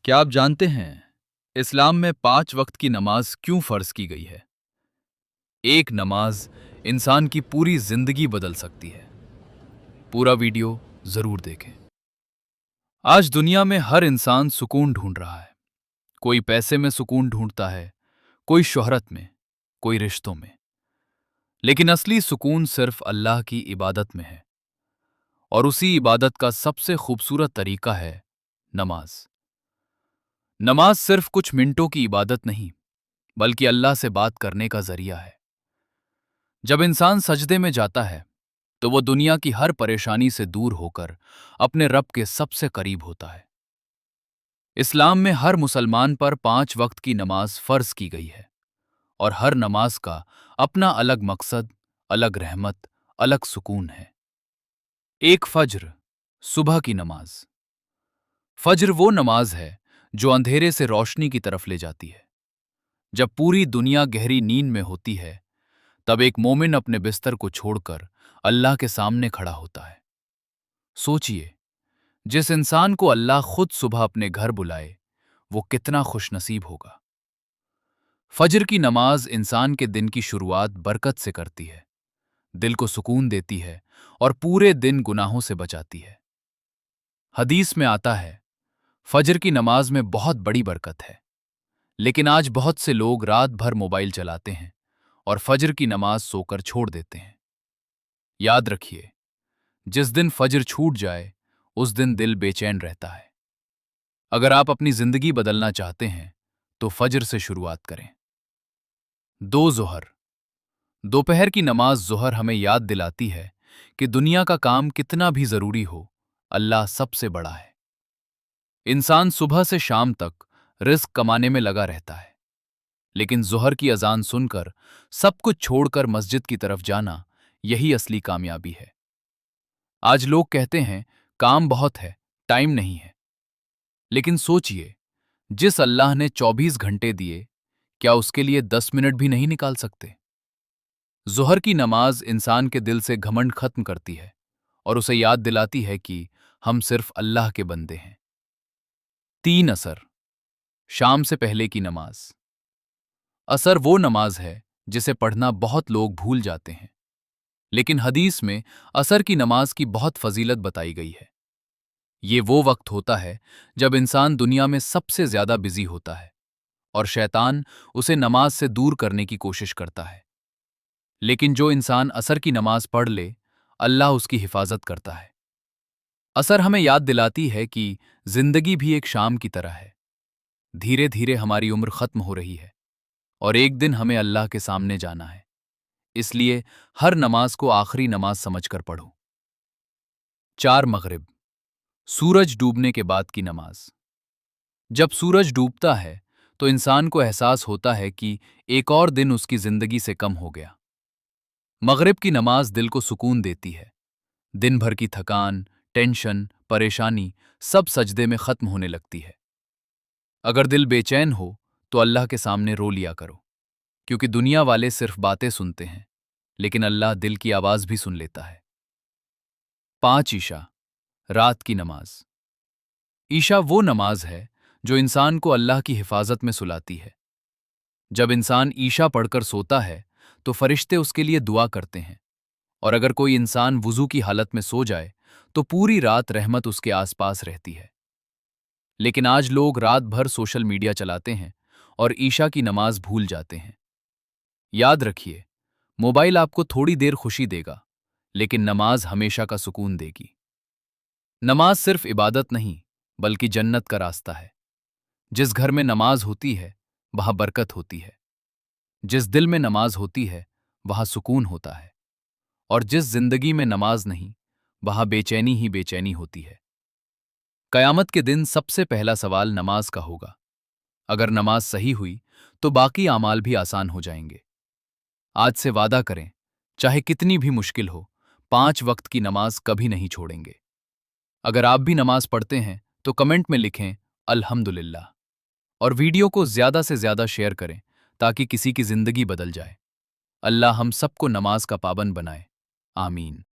क्या आप जानते हैं इस्लाम में 5 वक्त की नमाज क्यों फर्ज की गई है? एक नमाज इंसान की पूरी जिंदगी बदल सकती है। पूरा वीडियो जरूर देखें। आज दुनिया में हर इंसान सुकून ढूंढ रहा है। कोई पैसे में सुकून ढूंढता है, कोई शोहरत में, कोई रिश्तों में। लेकिन असली सुकून सिर्फ अल्लाह की इबादत में है। और उसी इबादत का सबसे खूबसूरत तरीका है नमाज। नमाज सिर्फ कुछ मिनटों की इबादत नहीं, बल्कि अल्लाह से बात करने का जरिया है। जब इंसान सजदे में जाता है तो वो दुनिया की हर परेशानी से दूर होकर अपने रब के सबसे करीब होता है। इस्लाम में हर मुसलमान पर 5 वक्त की नमाज फर्ज की गई है और हर नमाज का अपना अलग मकसद, अलग रहमत, अलग सुकून है। एक फज्र, सुबह की नमाज। फज्र वो नमाज है जो अंधेरे से रोशनी की तरफ ले जाती है। जब पूरी दुनिया गहरी नींद में होती है, तब एक मोमिन अपने बिस्तर को छोड़कर अल्लाह के सामने खड़ा होता है। सोचिए, जिस इंसान को अल्लाह खुद सुबह अपने घर बुलाए, वो कितना खुशनसीब होगा। फज्र की नमाज इंसान के दिन की शुरुआत बरकत से करती है, दिल को सुकून देती है और पूरे दिन गुनाहों से बचाती है। हदीस में आता है, फज्र की नमाज में बहुत बड़ी बरकत है। लेकिन आज बहुत से लोग रात भर मोबाइल चलाते हैं और फज्र की नमाज सोकर छोड़ देते हैं। याद रखिए, जिस दिन फज्र छूट जाए, उस दिन दिल बेचैन रहता है। अगर आप अपनी जिंदगी बदलना चाहते हैं, तो फज्र से शुरुआत करें। दो ज़ोहर। दोपहर की नमाज ज़ोहर हमें याद दिलाती है कि दुनिया का काम कितना भी जरूरी हो, अल्लाह सबसे बड़ा है। इंसान सुबह से शाम तक रिस्क कमाने में लगा रहता है, लेकिन ज़ोहर की अजान सुनकर सब कुछ छोड़कर मस्जिद की तरफ जाना, यही असली कामयाबी है। आज लोग कहते हैं काम बहुत है, टाइम नहीं है। लेकिन सोचिए, जिस अल्लाह ने 24 घंटे दिए, क्या उसके लिए 10 मिनट भी नहीं निकाल सकते? ज़ोहर की नमाज इंसान के दिल से घमंड खत्म करती है और उसे याद दिलाती है कि हम सिर्फ अल्लाह के बंदे हैं। तीन असर, शाम से पहले की नमाज। असर वो नमाज है जिसे पढ़ना बहुत लोग भूल जाते हैं, लेकिन हदीस में असर की नमाज की बहुत फजीलत बताई गई है। ये वो वक्त होता है जब इंसान दुनिया में सबसे ज्यादा बिजी होता है और शैतान उसे नमाज से दूर करने की कोशिश करता है। लेकिन जो इंसान असर की नमाज पढ़ ले, अल्लाह उसकी हिफाजत करता है। असर हमें याद दिलाती है कि जिंदगी भी एक शाम की तरह है। धीरे धीरे हमारी उम्र खत्म हो रही है और एक दिन हमें अल्लाह के सामने जाना है। इसलिए हर नमाज को आखिरी नमाज समझकर पढ़ो। चार मगरिब, सूरज डूबने के बाद की नमाज। जब सूरज डूबता है तो इंसान को एहसास होता है कि एक और दिन उसकी जिंदगी से कम हो गया। मगरिब की नमाज दिल को सुकून देती है। दिन भर की थकान, टेंशन, परेशानी सब सजदे में खत्म होने लगती है। अगर दिल बेचैन हो तो अल्लाह के सामने रो लिया करो, क्योंकि दुनिया वाले सिर्फ बातें सुनते हैं, लेकिन अल्लाह दिल की आवाज भी सुन लेता है। पांच ईशा, रात की नमाज। ईशा वो नमाज है जो इंसान को अल्लाह की हिफाजत में सुलाती है। जब इंसान ईशा पढ़कर सोता है तो फरिश्ते उसके लिए दुआ करते हैं, और अगर कोई इंसान वुजू की हालत में सो जाए तो पूरी रात रहमत उसके आसपास रहती है। लेकिन आज लोग रात भर सोशल मीडिया चलाते हैं और ईशा की नमाज भूल जाते हैं। याद रखिए, मोबाइल आपको थोड़ी देर खुशी देगा, लेकिन नमाज हमेशा का सुकून देगी। नमाज सिर्फ इबादत नहीं, बल्कि जन्नत का रास्ता है। जिस घर में नमाज होती है, वहां बरकत होती है। जिस दिल में नमाज होती है, वहां सुकून होता है। और जिस जिंदगी में नमाज नहीं, वहां बेचैनी ही बेचैनी होती है। कयामत के दिन सबसे पहला सवाल नमाज का होगा। अगर नमाज सही हुई तो बाकी आमाल भी आसान हो जाएंगे। आज से वादा करें, चाहे कितनी भी मुश्किल हो, 5 वक्त की नमाज कभी नहीं छोड़ेंगे। अगर आप भी नमाज पढ़ते हैं तो कमेंट में लिखें अल्हम्दुलिल्लाह, और वीडियो को ज्यादा से ज्यादा शेयर करें ताकि किसी की जिंदगी बदल जाए। अल्लाह हम सबको नमाज का पाबंद बनाए। आमीन।